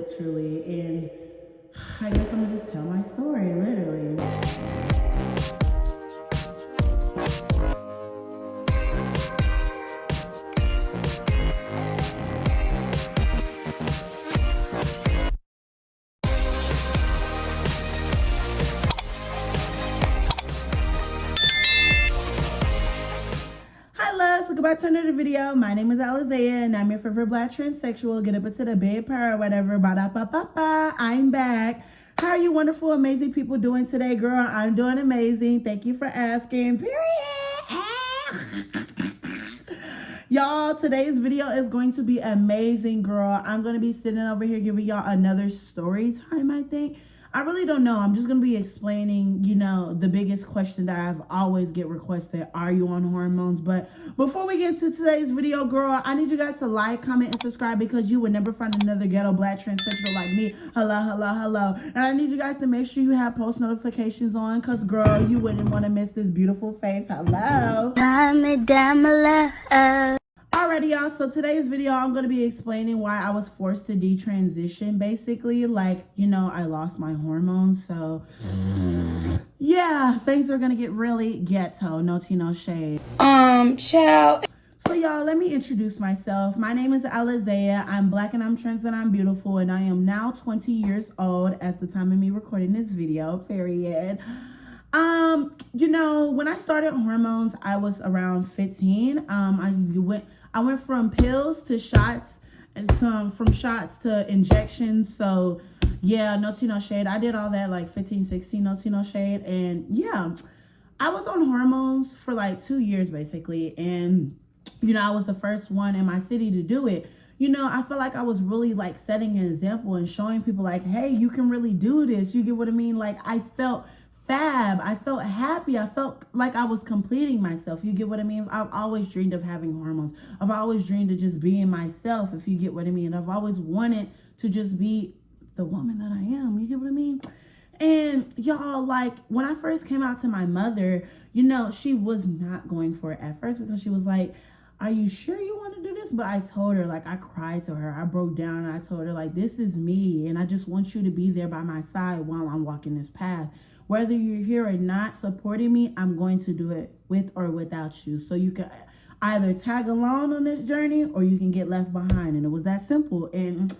literally. And I guess I'm gonna just tell my story, literally. So go back to another video. My name is Alizea and I'm your favorite black transsexual. Get up into the bed purr or whatever. Ba-da-ba-ba-ba. I'm back. How are you wonderful, amazing people doing today, girl? I'm doing amazing. Thank you for asking. Period. Y'all, today's video is going to be amazing, girl. I'm going to be sitting over here giving y'all another story time, I think. I really don't know. I'm just going to be explaining, the biggest question that I've always get requested. Are you on hormones? But before we get into today's video, girl, I need you guys to like, comment, and subscribe because you would never find another ghetto black transsexual like me. Hello, hello, hello. And I need you guys to make sure you have post notifications on because, girl, you wouldn't want to miss this beautiful face. Hello. Comment down below. Alrighty, y'all, so today's video I'm going to be explaining why I was forced to detransition. Basically, I lost my hormones, so yeah, things are going to get really ghetto. No tea, no shade. Child. So y'all, let me introduce myself. My name is Alizea. I'm black and I'm trans and I'm beautiful, and I am now 20 years old as the time of me recording this video, period. When I started hormones, I was around 15. I went from pills to shots, and from shots to injections. So yeah, no tea, no shade. I did all that like 15, 16, no tea, no shade. And yeah, I was on hormones for like 2 years basically. And, I was the first one in my city to do it. I feel like I was really like setting an example and showing people like, hey, you can really do this. You get what I mean? Like I felt fab. I felt happy. I felt like I was completing myself. You get what I mean? I've always dreamed of having hormones. I've always dreamed of just being myself, if you get what I mean. I've always wanted to just be the woman that I am. You get what I mean? And y'all, like when I first came out to my mother, she was not going for it at first because she was like, are you sure you want to do this? But I told her, like, I cried to her. I broke down and I told her, like, this is me. And I just want you to be there by my side while I'm walking this path. Whether you're here or not supporting me, I'm going to do it with or without you. So you can either tag along on this journey or you can get left behind. And it was that simple. And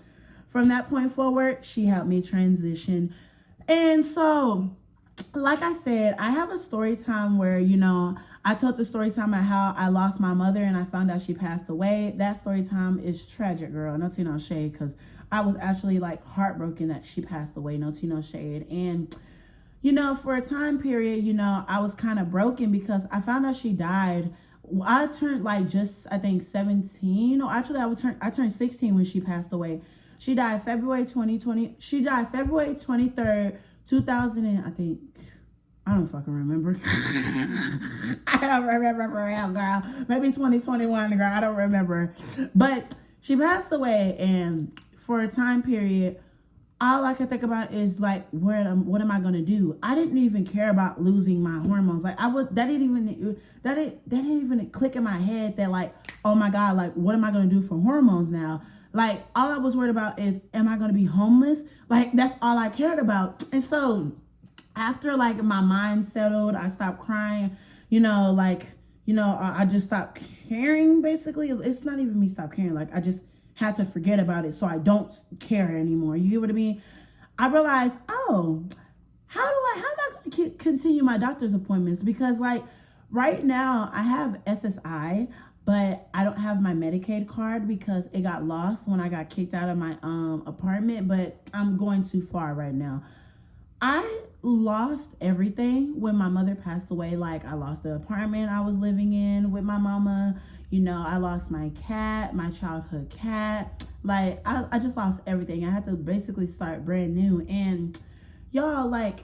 from that point forward, she helped me transition. And so, like I said, I have a story time where, I told the story time of how I lost my mother and I found out she passed away. That story time is tragic, girl. No tea, no shade, because I was actually like heartbroken that she passed away. No tea, no shade. And for a time period, I was kind of broken because I found out she died. I turned like I think 17. Or actually, I turned 16 when she passed away. She died February 2020. She died February 23rd, 2000. I think. I don't fucking remember. I don't remember for real, girl. Maybe 2021, girl. I don't remember. But she passed away, and for a time period, all I could think about is like, what am I gonna do? I didn't even care about losing my hormones. Like that didn't even click in my head that like, oh my God, like what am I gonna do for hormones now? Like all I was worried about is, am I gonna be homeless? Like that's all I cared about. And so after like my mind settled, I stopped crying, I just stopped caring basically. It's not even me stop caring. Like I just had to forget about it so I don't care anymore. You get what I mean? I realized, how am I going to continue my doctor's appointments? Because like right now I have SSI, but I don't have my Medicaid card because it got lost when I got kicked out of my apartment, but I'm going too far right now. I lost everything when my mother passed away. Like I lost the apartment I was living in with my mama. I lost my cat, my childhood cat. Like I just lost everything. I had to basically start brand new. And y'all, like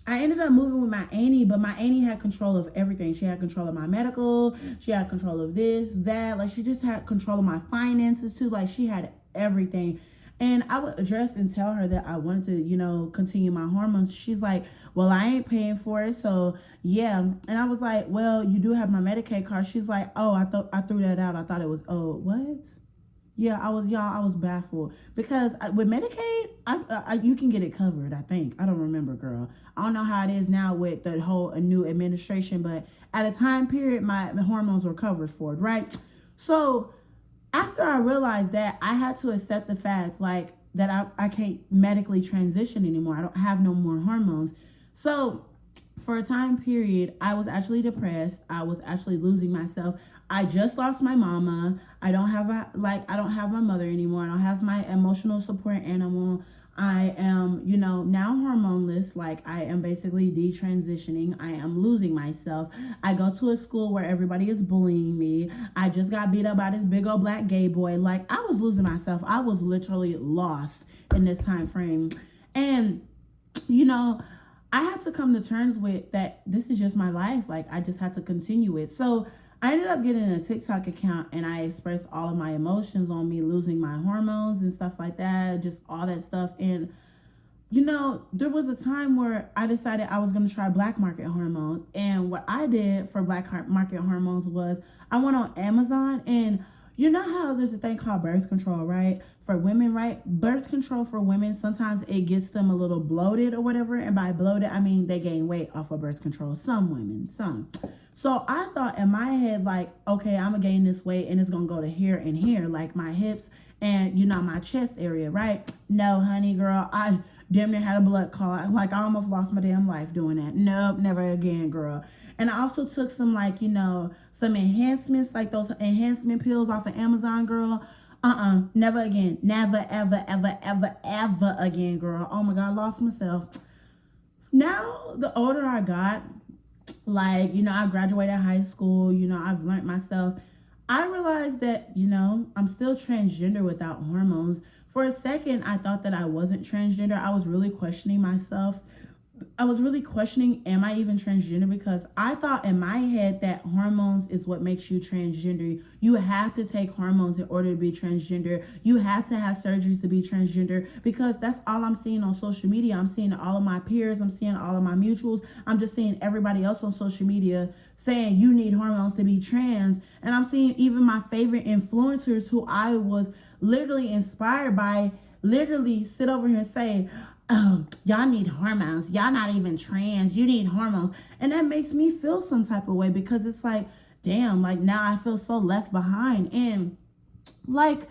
I ended up moving with my auntie, but my auntie had control of everything. She had control of my medical. She had control of this, that. Like she just had control of my finances too. Like she had everything. And I would address and tell her that I wanted to, continue my hormones. She's like, well, I ain't paying for it. So yeah. And I was like, well, you do have my Medicaid card. She's like, oh, I threw that out. I thought it was, oh, what? Yeah, I was baffled because with Medicaid, you can get it covered. I think I don't remember, girl. I don't know how it is now with the whole new administration, but at a time period, my hormones were covered for it, right? So after I realized that, I had to accept the fact like that I can't medically transition anymore. I don't have no more hormones. So for a time period, I was actually depressed. I was actually losing myself. I just lost my mama. I don't have my mother anymore. I don't have my emotional support animal. I am, now hormoneless. Like I am basically detransitioning. I am losing myself. I go to a school where everybody is bullying me. I just got beat up by this big old black gay boy. Like I was losing myself. I was literally lost in this time frame. And, I had to come to terms with that this is just my life. Like I just had to continue it. So I ended up getting a TikTok account and I expressed all of my emotions on me losing my hormones and stuff like that, just all that stuff. And there was a time where I decided I was going to try black market hormones. And what I did for black market hormones was I went on Amazon, and you know how there's a thing called birth control, right? For women, right? Birth control for women, sometimes it gets them a little bloated or whatever. And by bloated, I mean they gain weight off of birth control. Some women, some. So I thought in my head, like, okay, I'm going to gain this weight and it's going to go to here and here, like my hips and, my chest area, right? No, honey, girl, I damn near had a blood clot. Like I almost lost my damn life doing that. Nope, never again, girl. And I also took some some enhancements, like those enhancement pills off of Amazon, girl. Never again. Never, ever, ever, ever, ever again, girl. Oh my God, lost myself. Now, the older I got, like, I graduated high school, I've learned myself. I realized that, I'm still transgender without hormones. For a second, I thought that I wasn't transgender. I was really questioning myself. I was really questioning, am I even transgender? Because I thought in my head that hormones is what makes you transgender. You have to take hormones in order to be transgender. You have to have surgeries to be transgender, because that's all I'm seeing on social media. I'm seeing all of my peers. I'm seeing all of my mutuals. I'm just seeing everybody else on social media saying you need hormones to be trans. And I'm seeing even my favorite influencers who I was literally inspired by literally sit over here and say, oh, y'all need hormones. Y'all not even trans. You need hormones. And that makes me feel some type of way, because it's like, damn, like now I feel so left behind. And like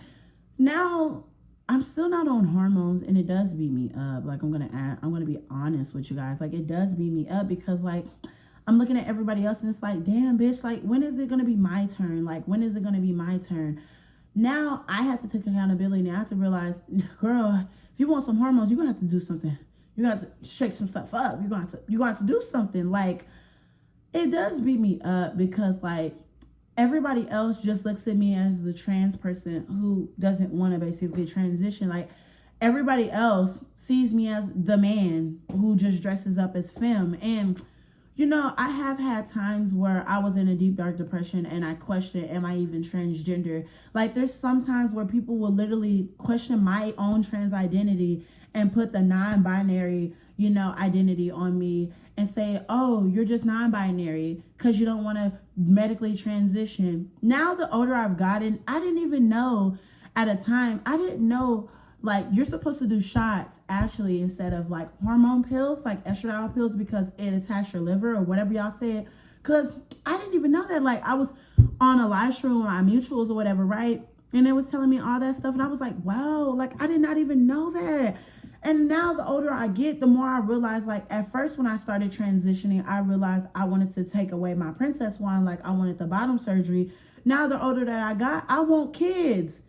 now I'm still not on hormones, and it does beat me up. Like I'm gonna be honest with you guys. Like it does beat me up, because like I'm looking at everybody else and it's like, damn, bitch, like when is it gonna be my turn? Like when is it gonna be my turn? Now I have to take accountability, and I have to realize, girl, if you want some hormones, you're gonna have to do something. You got to shake some stuff up. You're gonna have to do something. Like it does beat me up, because like everybody else just looks at me as the trans person who doesn't want to basically transition. Like everybody else sees me as the man who just dresses up as femme. And I have had times where I was in a deep, dark depression and I questioned, am I even transgender? Like there's some times where people will literally question my own trans identity and put the non-binary, identity on me and say, oh, you're just non-binary because you don't want to medically transition. Now, the older I've gotten, I didn't even know at a time, I didn't know like you're supposed to do shots actually instead of like hormone pills, like estradiol pills, because it attacks your liver or whatever y'all said. Because I didn't even know that. Like I was on a live stream with my mutuals or whatever, right? And it was telling me all that stuff. And I was like, wow, like I did not even know that. And now the older I get, the more I realize, like at first when I started transitioning, I realized I wanted to take away my princess wand. Like I wanted the bottom surgery. Now the older that I got, I want kids.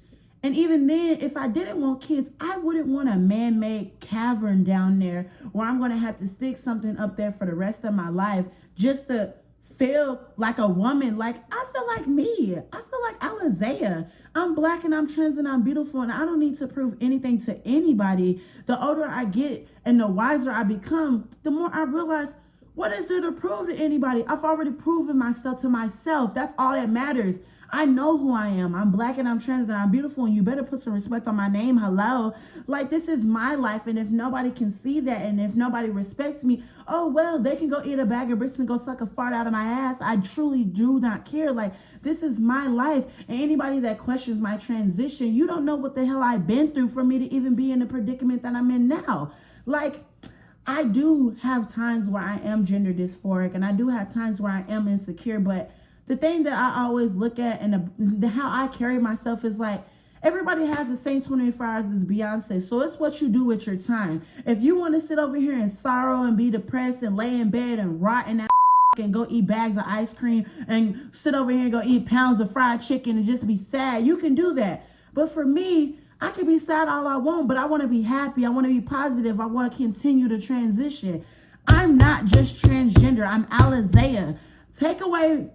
And even then, if I didn't want kids, I wouldn't want a man-made cavern down there where I'm going to have to stick something up there for the rest of my life just to feel like a woman. Like, I feel like me. I feel like Alizea. I'm black and I'm trans and I'm beautiful, and I don't need to prove anything to anybody. The older I get and the wiser I become, the more I realize What is there to prove to anybody? I've already proven myself to myself. That's all that matters. I know who I am. I'm black and I'm trans and I'm beautiful, and you better put some respect on my name. Hello. Like, this is my life, and if nobody can see that, and if nobody respects me, oh well, they can go eat a bag of bricks and go suck a fart out of my ass. I truly do not care. Like, this is my life, and anybody that questions my transition, you don't know what the hell I've been through for me to even be in the predicament that I'm in now. Like, I do have times where I am gender dysphoric, and I do have times where I am insecure, but the thing that I always look at and how I carry myself is like, everybody has the same 24 hours as Beyonce. So it's what you do with your time. If you want to sit over here in sorrow and be depressed and lay in bed and rot in that and go eat bags of ice cream and sit over here and go eat pounds of fried chicken and just be sad, you can do that. But for me, I can be sad all I want, but I want to be happy. I want to be positive. I want to continue to transition. I'm not just transgender. I'm Alizea. Take away...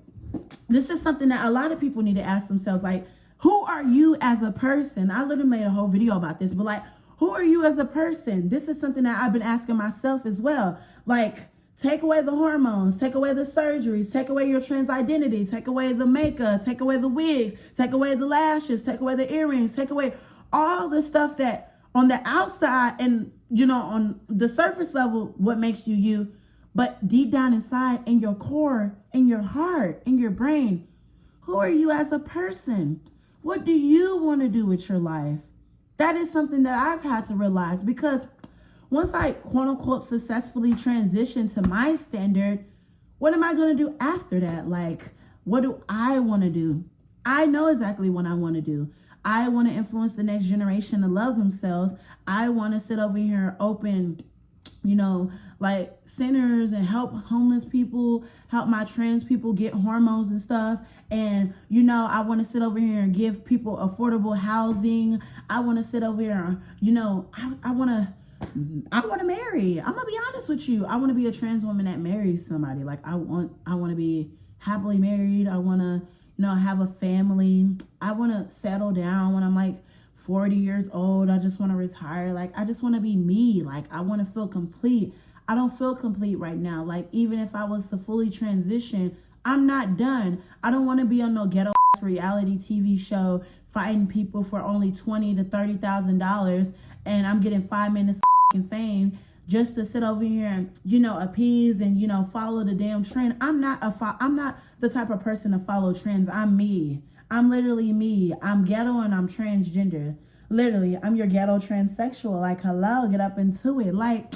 This is something that a lot of people need to ask themselves, like, who are you as a person? I literally made a whole video about this, but like, who are you as a person? This is something that I've been asking myself as well. Like, take away the hormones, take away the surgeries, take away your trans identity, take away the makeup, take away the wigs, take away the lashes, take away the earrings, take away all the stuff that on the outside and, you know, on the surface level, what makes you you. But deep down inside, in your core, in your heart, in your brain, who are you as a person? What do you want to do with your life? That is something that I've had to realize, because once I quote unquote successfully transition to my standard, what am I going to do after that? Like, what do I want to do? I know exactly what I want to do. I want to influence the next generation to love themselves. I want to sit over here open, you know, like centers and help homeless people, help my trans people get hormones and stuff. And, you know, I want to sit over here and give people affordable housing. I want to sit over here, you know, I want to marry. I'm gonna be honest with you. I want to be a trans woman that marries somebody. Like, I want to be happily married. I want to, you know, have a family. I want to settle down when I'm like 40 years old. I just want to retire. Like, I just want to be me. Like, I want to feel complete. I don't feel complete right now. Like, even if I was to fully transition, I'm not done. I don't want to be on no ghetto reality TV show fighting people for only $20,000 to $30,000, and I'm getting 5 minutes of fame just to sit over here and, you know, appease and, you know, follow the damn trend. I'm not the type of person to follow trends. I'm me. I'm literally me. I'm ghetto and I'm transgender. Literally, I'm your ghetto transsexual. Like, hello, get up into it. Like,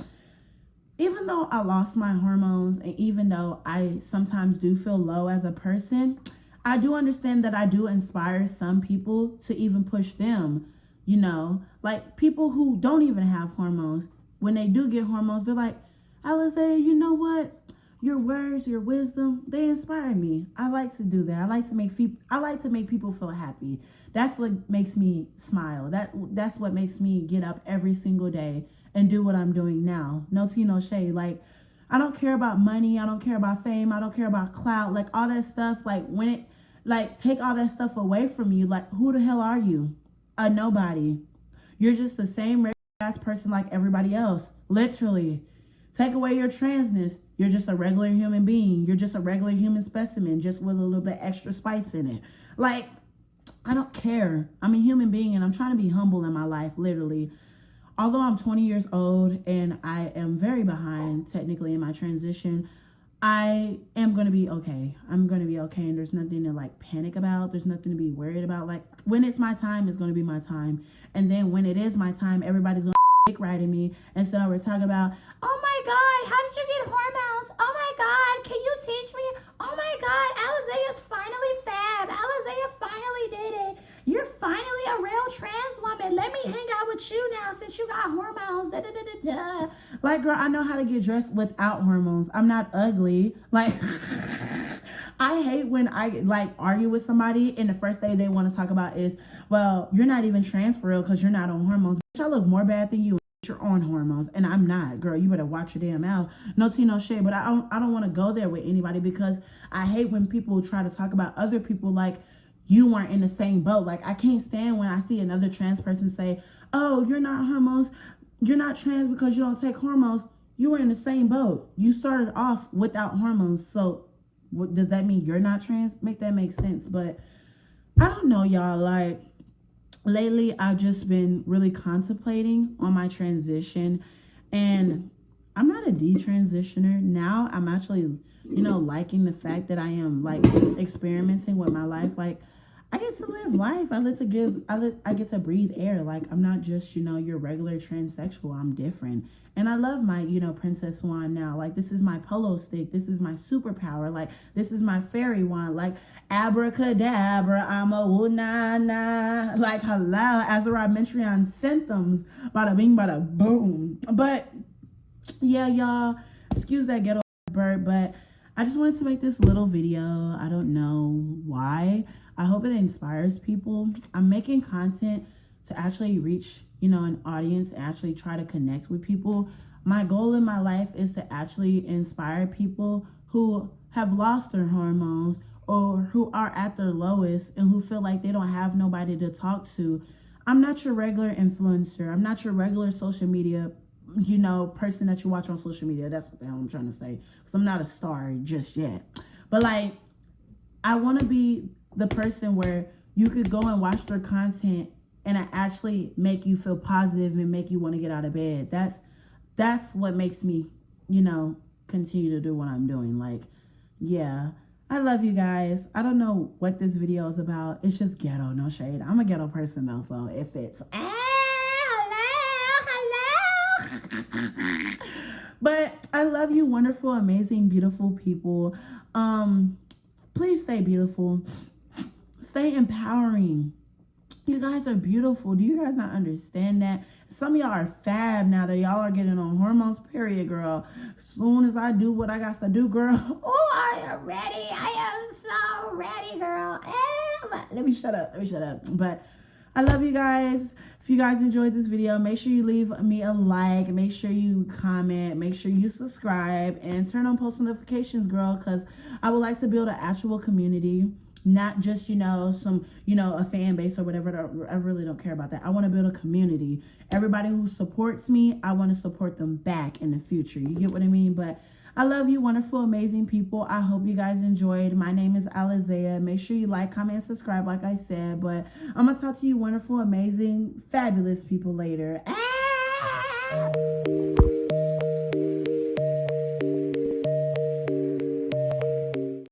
even though I lost my hormones, and even though I sometimes do feel low as a person, I do understand that I do inspire some people to even push them, you know, like people who don't even have hormones. When they do get hormones, they're like, Alizea, you know what? Your words, your wisdom, they inspire me. I like to do that. I like to make people feel happy. That's what makes me smile. That's what makes me get up every single day and do what I'm doing now. No tea, no shade. Like, I don't care about money. I don't care about fame. I don't care about clout. Like, all that stuff, like, when it, like, take all that stuff away from you. Like, who the hell are you? A nobody. You're just the same regular ass person like everybody else. Literally. Take away your transness. You're just a regular human being. You're just a regular human specimen, just with a little bit extra spice in it. Like, I don't care. I'm a human being, and I'm trying to be humble in my life, literally. Although I'm 20 years old and I am very behind technically in my transition, I am going to be okay. I'm going to be okay, and there's nothing to like panic about. There's nothing to be worried about. Like, when it's my time, it's going to be my time. And then when it is my time, everybody's going to dick riding me. And so we're talking about, oh my God, how did you get hormones? Oh my God, can you teach me? Oh my God, Alizea's finally fab. Alizea finally did it. You're finally a real trans woman. Let me hang out with you now since you got hormones. Da, da, da, da, da. Like, girl, I know how to get dressed without hormones. I'm not ugly. Like, I hate when I like argue with somebody and the first thing they want to talk about is, well, you're not even trans for real because you're not on hormones. Bitch, I look more bad than you. You're on hormones and I'm not. Girl, you better watch your damn mouth. No tea, no shade. But I don't want to go there with anybody, because I hate when people try to talk about other people like you weren't in the same boat. Like, I can't stand when I see another trans person say, oh, you're not hormones, you're not trans because you don't take hormones. you were in the same boat. You started off without hormones. So what, does that mean you're not trans? Make that make sense. But I don't know, y'all. Like, lately, I've just been really contemplating on my transition. And I'm not a detransitioner. Now I'm actually, liking the fact that I am, like, experimenting with my life. Like, I get to live life. I get to breathe air. Like, I'm not just, your regular transsexual. I'm different. And I love my, Princess Wand now. Like, this is my polo stick. This is my superpower. Like, this is my fairy wand. Like, abracadabra, I'm a woo-na-na. Like, hello, Azariah Mentrion symptoms. Bada bing, bada boom. But, yeah, y'all, excuse that ghetto bird, but I just wanted to make this little video. I don't know why. I hope it inspires people. I'm making content to actually reach, an audience, and actually try to connect with people. My goal in my life is to actually inspire people who have lost their hormones or who are at their lowest and who feel like they don't have nobody to talk to. I'm not your regular influencer. I'm not your regular social media person that you watch on social media. That's what the hell I'm trying to say. Because I'm not a star just yet. But, like, I want to be the person where you could go and watch their content and I actually make you feel positive and make you want to get out of bed. That's what makes me, continue to do what I'm doing. Like, yeah. I love you guys. I don't know what this video is about. It's just ghetto, no shade. I'm a ghetto person though, so it fits. But I love you, wonderful, amazing, beautiful people. Please stay beautiful. Stay empowering. You guys are beautiful. Do you guys not understand that? Some of y'all are fab now that y'all are getting on hormones, period, girl. As soon as I do what I got to do, girl. Oh, I am ready. I am so ready, girl. Let me shut up. But I love you guys. If you guys enjoyed this video, make sure you leave me a like. Make sure you comment. Make sure you subscribe. And turn on post notifications, girl. Because I would like to build an actual community. Not just, some, a fan base or whatever. I really don't care about that. I want to build a community. Everybody who supports me, I want to support them back in the future. You get what I mean? But I love you, wonderful, amazing people. I hope you guys enjoyed. My name is Alizea. Make sure you like, comment, and subscribe, like I said. But I'm going to talk to you, wonderful, amazing, fabulous people later.